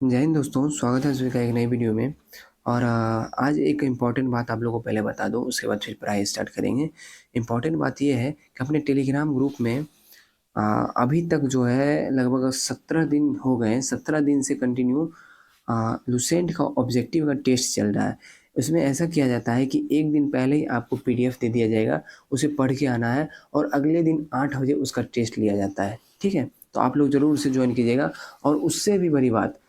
जय हिंद दोस्तों, स्वागत है सभी का एक नई वीडियो में। और आज एक इम्पॉर्टेंट बात आप लोगों को पहले बता दूं, उसके बाद फिर पढ़ाई स्टार्ट करेंगे। इम्पॉर्टेंट बात ये है कि अपने टेलीग्राम ग्रुप में अभी तक जो है लगभग 17 दिन हो गए। 17 दिन से कंटिन्यू लुसेंट का ऑब्जेक्टिव का टेस्ट चल रहा है। उसमें ऐसा किया जाता है कि एक दिन पहले ही आपको पीडीएफ दे दिया जाएगा, उसे पढ़ के आना है और अगले दिन 8 बजे उसका टेस्ट लिया जाता है। ठीक है, तो आप लोग ज़रूर उसे ज्वाइन कीजिएगा। और उससे भी बड़ी बात,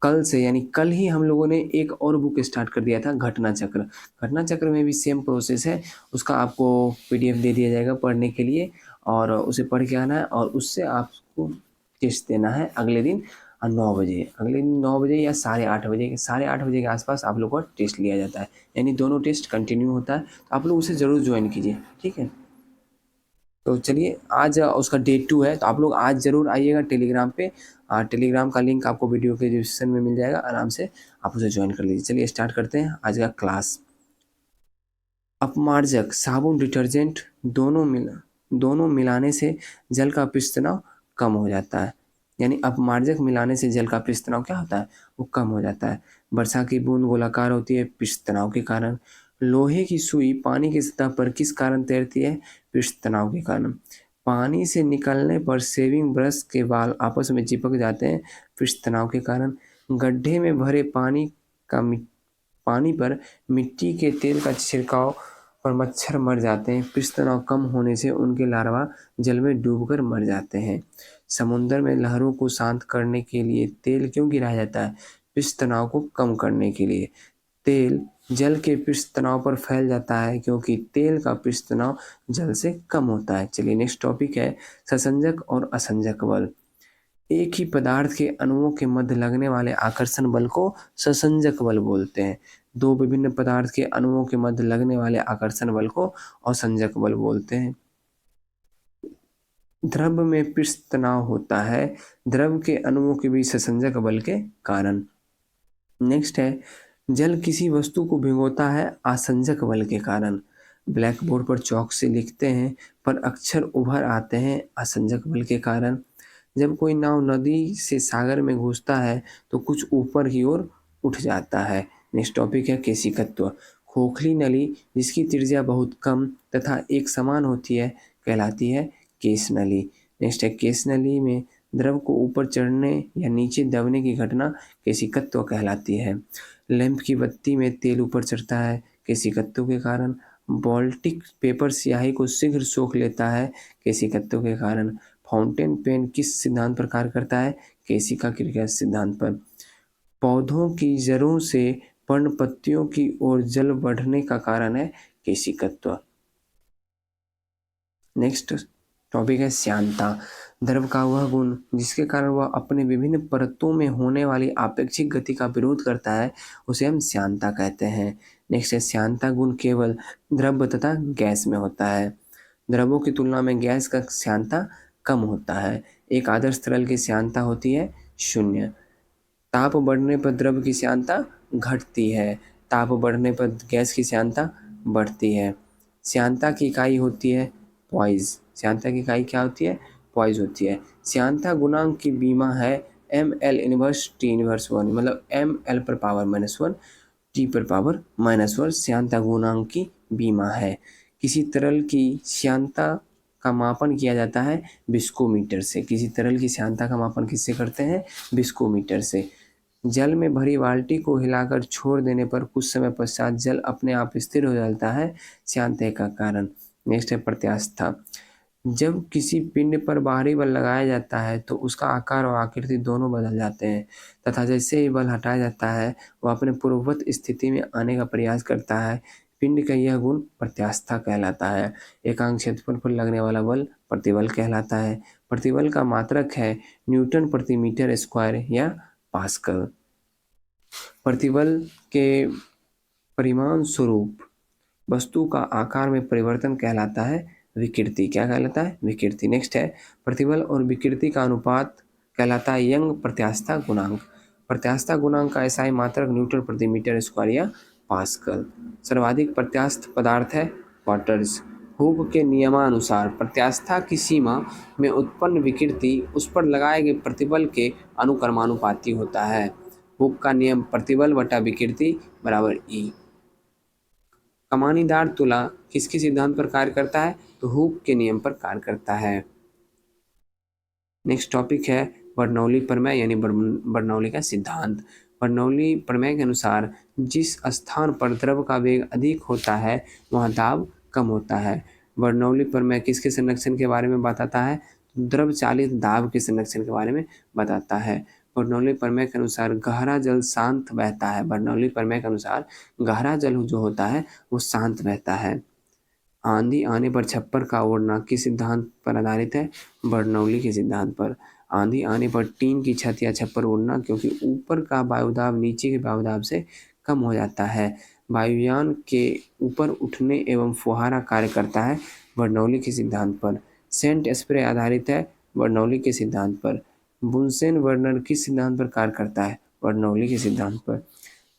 कल से यानी कल ही हम लोगों ने एक और बुक स्टार्ट कर दिया था, घटना चक्र। घटना चक्र में भी सेम प्रोसेस है। उसका आपको पीडीएफ दे दिया जाएगा पढ़ने के लिए, और उसे पढ़ के आना है और उससे आपको टेस्ट देना है अगले दिन 9 बजे। अगले दिन 9 बजे या 8:30 बजे, 8:30 बजे के आसपास आप लोग का टेस्ट लिया जाता है, यानी दोनों टेस्ट कंटिन्यू होता है। तो आप लोग उसे ज़रूर ज्वाइन कीजिए, ठीक है। तो चलिए, आज उसका डे 2 है, तो आप लोग आज ज़रूर आइएगा टेलीग्राम पे। टेलीग्राम का लिंक आपको वीडियो के डिस्क्रिप्शन में मिल जाएगा, आराम से आप उसे ज्वाइन कर लीजिए। चलिए स्टार्ट करते हैं आज का क्लास। अपमार्जक साबुन डिटर्जेंट दोनों मिलाने से जल का पृष्ठ तनाव कम हो जाता है। यानी अपमार्जक मिलाने से जल का पृष्ठ तनाव क्या होता है, वो कम हो जाता है। वर्षा की बूंद गोलाकार होती है पृष्ठ तनाव के कारण। लोहे की सुई पानी की सतह पर किस कारण तैरती है, पृष्ठ तनाव के कारण। पानी से निकलने पर शेविंग ब्रश के बाल आपस में चिपक जाते हैं, पृष्ठ तनाव के कारण। गड्ढे में भरे पानी पर मिट्टी के तेल का छिड़काव पर मच्छर मर जाते हैं, पृष्ठ तनाव कम होने से उनके लार्वा जल में डूबकर मर जाते हैं। समुद्र में लहरों को शांत करने के लिए तेल क्यों गिराया जाता है, पृष्ठ तनाव को कम करने के लिए। तेल जल के पृष्ठ तनाव पर फैल जाता है क्योंकि तेल का पृष्ठ तनाव जल से कम होता है। चलिए नेक्स्ट टॉपिक है ससंजक और असंजक बल। एक ही पदार्थ के अणुओं के मध्य लगने वाले आकर्षण बल को ससंजक बल बोलते हैं। दो विभिन्न पदार्थ के अणुओं के मध्य लगने वाले आकर्षण बल को असंजक बल बोलते हैं। द्रव में पृष्ठ तनाव होता है द्रव के अणुओं के बीच ससंजक बल के कारण। नेक्स्ट है जल किसी वस्तु को भिगोता है आसंजक बल के कारण। ब्लैक बोर्ड पर चौक से लिखते हैं पर अक्षर उभर आते हैं आसंजक बल के कारण। जब कोई नाव नदी से सागर में घुसता है तो कुछ ऊपर की ओर उठ जाता है। नेक्स्ट टॉपिक है केशिकत्व। खोखली नली जिसकी त्रिज्या बहुत कम तथा एक समान होती है कहलाती है केश नली। नेक्स्ट है केश नली में द्रव को ऊपर चढ़ने या नीचे दबने की घटना केशिकत्व कहलाती है। लैंप की बत्ती में तेल ऊपर चढ़ता है केशिकत्व के कारण। बाल्टिक पेपर स्याही को शीघ्र सोख लेता है केशिकत्व के कारण। फाउंटेन पेन किस सिद्धांत पर कार्य करता है, केशिका क्रिया सिद्धांत पर। पौधों की जड़ों से पर्णपत्तियों की ओर जल बढ़ने का कारण है केशिकत्व। नेक्स्ट टॉपिक है श्यानता। द्रव का वह गुण जिसके कारण वह अपने विभिन्न परतों में होने वाली आपेक्षिक गति का विरोध करता है उसे हम श्यानता कहते हैं। नेक्स्ट है श्यानता गुण केवल द्रव तथा गैस में होता है। द्रवों की तुलना में गैस का श्यानता कम होता है। एक आदर्श तरल की श्यानता होती है 0। ताप बढ़ने पर द्रव की श्यानता घटती है, ताप बढ़ने पर गैस की श्यानता बढ़ती है। श्यानता की इकाई होती है पॉइज। श्यानता की इकाई क्या होती है, पॉइज होती है। श्यानता गुणांक की बीमा है ml इनवर्स t इनवर्स 1, मतलब ml पर पावर -1 t पर पावर -1 श्यानता गुणांक की बीमा है। किसी तरल की श्यानता का मापन किया जाता है विस्कोमीटर से। किसी तरल की श्यानता का मापन किससे करते हैं, विस्कोमीटर से। जल में भरी बाल्टी को हिलाकर छोड़ देने पर कुछ समय पश्चात जल अपने आप स्थिर हो जाता है श्यानता का कारण। नेक्स्ट है प्रत्यास्था। जब किसी पिंड पर बाहरी बल लगाया जाता है तो उसका आकार और आकृति दोनों बदल जाते हैं तथा जैसे ही बल हटाया जाता है वह अपने पूर्ववत स्थिति में आने का प्रयास करता है। पिंड का यह गुण प्रत्यास्था कहलाता है। एकांक क्षेत्रफल पर लगने वाला बल प्रतिबल कहलाता है। प्रतिबल का मात्रक है न्यूटन प्रति मीटर स्क्वायर या पास्कल। प्रतिबल के परिमाण स्वरूप वस्तु का आकार में परिवर्तन कहलाता है विकृति। क्या कहलाता है, विकृति। नेक्स्ट है प्रतिबल और विकृति का अनुपात कहलाता है यंग प्रत्यास्था गुणांक। प्रत्यास्था गुणांक का एसआई मात्रक न्यूटन प्रति मीटर स्क्वायर या पास्कल। सर्वाधिक प्रत्यास्थ पदार्थ है वाटर्स। हुक के नियमानुसार प्रत्यास्था की सीमा में उत्पन्न विकृति उस पर लगाए गए प्रतिबल के अनुक्रमानुपाती होता है। हुक का नियम प्रतिबल बटा विकृति बराबर ई। कमानीदार तुला किसके सिद्धांत पर कार्य करता है? तो हुक के नियम पर कार्य करता है। नेक्स्ट टॉपिक है बर्नौली प्रमेय यानी बर्नौली का सिद्धांत। बर्नौली प्रमेय के अनुसार जिस स्थान पर द्रव का वेग अधिक होता है वहाँ दाब कम होता है। बर्नौली प्रमेय किसके संरक्षण के बारे में बताता है? द्रव चालित दाब के संरक्षण के बारे में बताता है। बर्नौली प्रमेय के अनुसार गहरा जल शांत बहता है। बर्नौली प्रमेय के अनुसार गहरा जल जो होता है वो शांत बहता है। आंधी आने पर छप्पर का ओढ़ना किस सिद्धांत पर आधारित है? बर्नौली के सिद्धांत पर। आंधी आने पर टीन की छत या छप्पर ओढ़ना, क्योंकि ऊपर का वायुदाब नीचे के वायुदाब से कम हो जाता है। वायुयान के ऊपर उठने एवं फुहारा कार्य करता है बर्नौली के सिद्धांत पर। सेंट स्प्रे आधारित है बर्नौली के सिद्धांत पर। बुनसेन वर्नर किस सिद्धांत पर कार्य करता है? बर्नौली के सिद्धांत पर।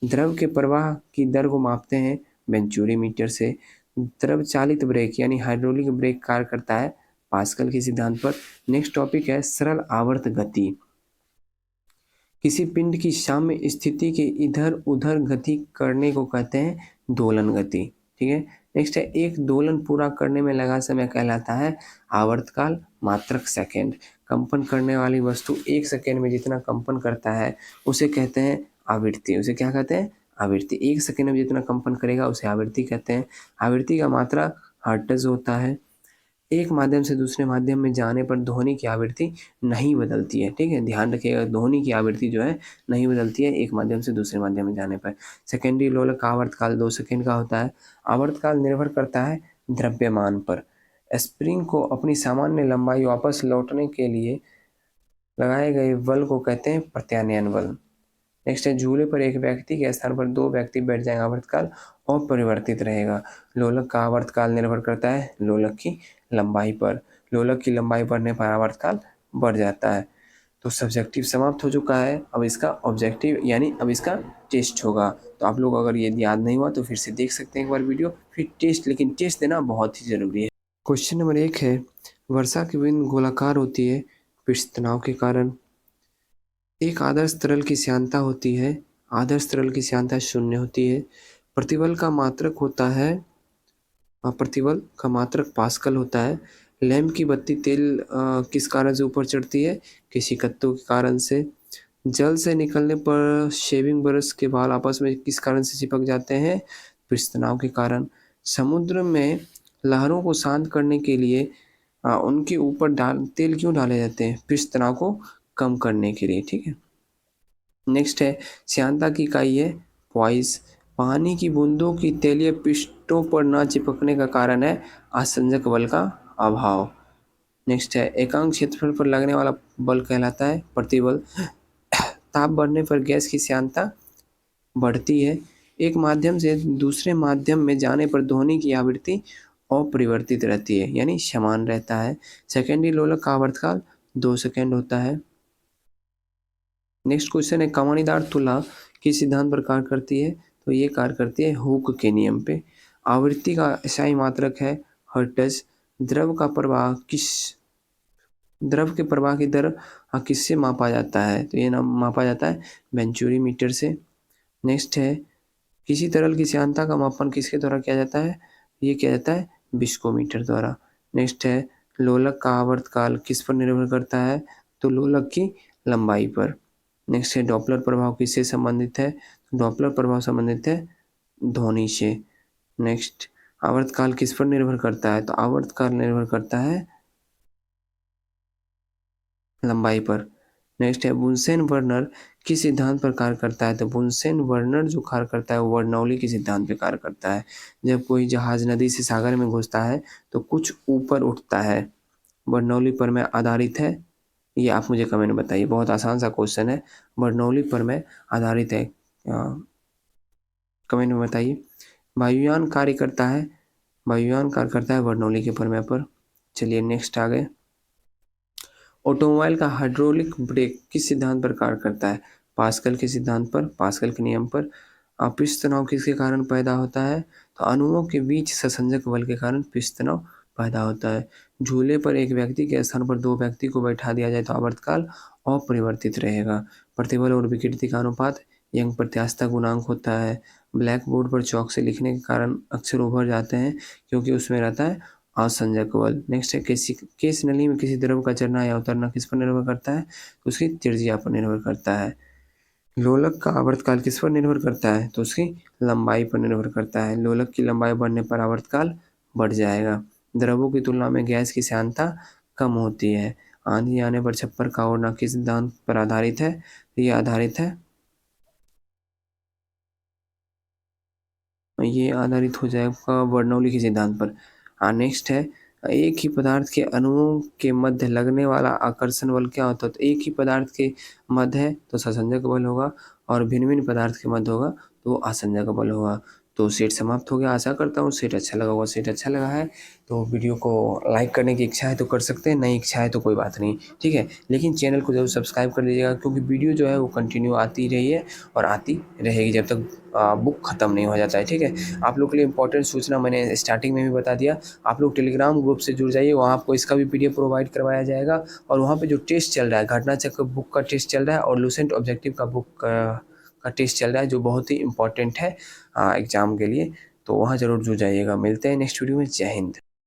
द्रव के प्रवाह की दर को मापते हैं वेंचुरी मीटर से। द्रव चालित ब्रेक यानी हाइड्रोलिक ब्रेक कार्य करता है पास्कल के सिद्धांत पर। नेक्स्ट टॉपिक है सरल आवर्त गति। किसी पिंड की साम्य स्थिति के इधर उधर गति करने को कहते हैं दोलन गति। ठीक है। नेक्स्ट है एक दोलन पूरा करने में लगा समय कहलाता है आवर्तकाल मात्रक सेकेंड। कंपन करने वाली वस्तु 1 सेकेंड में जितना कंपन करता है उसे कहते हैं आवृत्ति। उसे क्या कहते हैं? आवृत्ति। 1 सेकेंड में जितना कंपन करेगा उसे आवृत्ति कहते हैं। आवृत्ति का मात्रा हर्ट्ज होता है। एक माध्यम से दूसरे माध्यम में जाने पर ध्वनि की आवृत्ति नहीं बदलती है। ठीक है, ध्यान रखिएगा, ध्वनि की आवृत्ति जो है नहीं बदलती है एक माध्यम से दूसरे माध्यम में जाने पर। सेकेंडरी लोलक का आवर्तकाल 2 सेकेंड का होता है। आवर्तकाल निर्भर करता है द्रव्यमान पर। स्प्रिंग को अपनी सामान्य लंबाई वापस लौटने के लिए लगाए गए बल को कहते हैं प्रत्यानयन बल। नेक्स्ट है झूले पर एक व्यक्ति के स्थान पर 2 व्यक्ति बैठ जाएंगे, आवर्तकाल अपरिवर्तित रहेगा। लोलक का आवर्तकाल निर्भर करता है लोलक की लंबाई पर। लोलक की लंबाई बढ़ने पर आवर्तकाल बढ़ जाता है। तो सब्जेक्टिव समाप्त हो चुका है। अब इसका ऑब्जेक्टिव यानी अब इसका टेस्ट होगा। तो आप लोग अगर ये याद नहीं हुआ तो फिर से देख सकते हैं एक बार वीडियो, फिर टेस्ट, लेकिन टेस्ट देना बहुत ही ज़रूरी है। क्वेश्चन नंबर 1 है वर्षा की बूंद गोलाकार होती है पृष्ठ तनाव के कारण। एक आदर्श तरल की श्यानता होती है। आदर्श तरल की श्यानता 0 होती है। प्रतिबल का मात्रक होता है, प्रतिबल का मात्रक पास्कल होता है। लैंप की बत्ती तेल किस कारण से ऊपर चढ़ती है? किसी कत्तों के कारण से। जल से निकलने पर शेविंग ब्रश के बाल आपस में किस कारण से चिपक जाते हैं? पृष्ठ तनाव के कारण। समुद्र में लहरों को शांत करने के लिए उनके ऊपर तेल क्यों डाले जाते हैं? पृष्ठ तनाव को कम करने के लिए। ठीक है। नेक्स्ट है श्यानता की इकाई है पॉइस। पानी की बूंदों की तैलीय पृष्ठों पर न चिपकने का कारण है आसंजक बल का अभाव। नेक्स्ट है एकांक क्षेत्रफल पर लगने वाला बल कहलाता है प्रतिबल। ताप बढ़ने पर गैस की श्यानता बढ़ती है। एक माध्यम से दूसरे माध्यम में जाने पर ध्वनि की आवृत्ति अपरिवर्तित रहती है यानी समान रहता है। सेकेंडरी लोलक का आवर्तकाल 2 सेकेंड होता है। नेक्स्ट क्वेश्चन है कमानीदार तुला किस सिद्धांत पर कार्य करती है? तो ये कार्य करती है हुक के नियम पे। आवृत्ति का SI मात्रक है हर्ट्ज। द्रव के प्रवाह की दर किससे मापा जाता है? तो ये मापा जाता है वेंचुरी मीटर से। नेक्स्ट है किसी तरल की श्यानता का मापन किसके द्वारा किया जाता है? ये किया जाता है विस्कोमीटर द्वारा। नेक्स्ट है लोलक का आवर्तकाल किस पर निर्भर करता है? तो लोलक की लंबाई पर। नेक्स्ट है डॉपलर प्रभाव किससे संबंधित है? डॉपलर प्रभाव संबंधित है ध्वनि से। नेक्स्ट आवर्तकाल किस पर निर्भर करता है? तो आवर्तकाल निर्भर करता है लंबाई पर। नेक्स्ट है बुनसेन वर्नर किस सिद्धांत पर कार्य करता है? तो बुनसेन वर्नर जो कार्य करता है वो बर्नौली के सिद्धांत पर कार्य करता है। जब कोई जहाज नदी से सागर में घुसता है तो कुछ ऊपर उठता है, बर्नौली पर में आधारित है। ये आप मुझे कमेंट में बताइए, बहुत आसान सा क्वेश्चन है, बर्नौली पर में आधारित है। कमेंट में बताइए। वायुयान कार्य करता है बर्नौली के प्रमेय पर। चलिए नेक्स्ट आ गए। ऑटोमोबाइल का हाइड्रोलिक ब्रेक किस सिद्धांत पर कार्य करता है? पास्कल के सिद्धांत पर, पास्कल के नियम पर। पृष्ठ तनाव किसके कारण पैदा होता है? तो अणुओं के बीच ससंजक बल के कारण पृष्ठ तनाव पैदा होता है। झूले पर एक व्यक्ति के स्थान पर 2 व्यक्ति को बैठा दिया जाए तो आवर्तकाल अपरिवर्तित रहेगा। प्रतिबल और विकृति का अनुपात यंग प्रत्यास्थता गुणांक होता है। ब्लैक बोर्ड पर चौक से लिखने के कारण अक्षर उभर जाते हैं क्योंकि उसमें रहता है असंजक बल। नेक्स्ट है केस नली में किसी द्रव का चढ़ना या उतरना किस पर निर्भर करता है? तो उसकी त्रिज्या पर निर्भर करता है। लोलक का आवर्तकाल किस पर निर्भर करता है? तो उसकी लंबाई पर निर्भर करता है। लोलक की लंबाई बढ़ने पर आवर्तकाल बढ़ जाएगा। द्रवों की तुलना में गैस की श्यानता कम होती है। आंधी आने पर छप्पर का ओढ़ना किस सिद्धांत पर आधारित है? ये आधारित है ये आधारित हो जाएगा बर्नौली के सिद्धांत पर। नेक्स्ट है एक ही पदार्थ के अणुओं के मध्य लगने वाला आकर्षण बल क्या होता है? तो एक ही पदार्थ के मध्य है तो ससंजक बल होगा और भिन्न-भिन्न पदार्थ के मध्य होगा तो आसंजक बल होगा। तो सेट समाप्त हो गया। आशा करता हूँ सेट अच्छा लगा होगा। सेट अच्छा लगा है तो वीडियो को लाइक करने की इच्छा है तो कर सकते हैं, नहीं इच्छा है तो कोई बात नहीं, ठीक है? लेकिन चैनल को ज़रूर सब्सक्राइब कर लीजिएगा क्योंकि वीडियो जो है वो कंटिन्यू आती रही है और आती रहेगी जब तक बुक ख़त्म नहीं हो जाता है, ठीक है? आप लोग के लिए इंपॉर्टेंट सूचना मैंने स्टार्टिंग में भी बता दिया। आप लोग टेलीग्राम ग्रुप से जुड़ जाइए, वहाँ आपको इसका भी पीडीएफ प्रोवाइड करवाया जाएगा और वहाँ पे जो टेस्ट चल रहा है, घटनाचक्र बुक का टेस्ट चल रहा है और लूसेंट ऑब्जेक्टिव का बुक का टेस्ट चल रहा है जो बहुत ही इंपॉर्टेंट है एग्ज़ाम के लिए। तो वहाँ ज़रूर जुड़ जाइएगा। मिलते हैं नेक्स्ट वीडियो में। जय हिंद।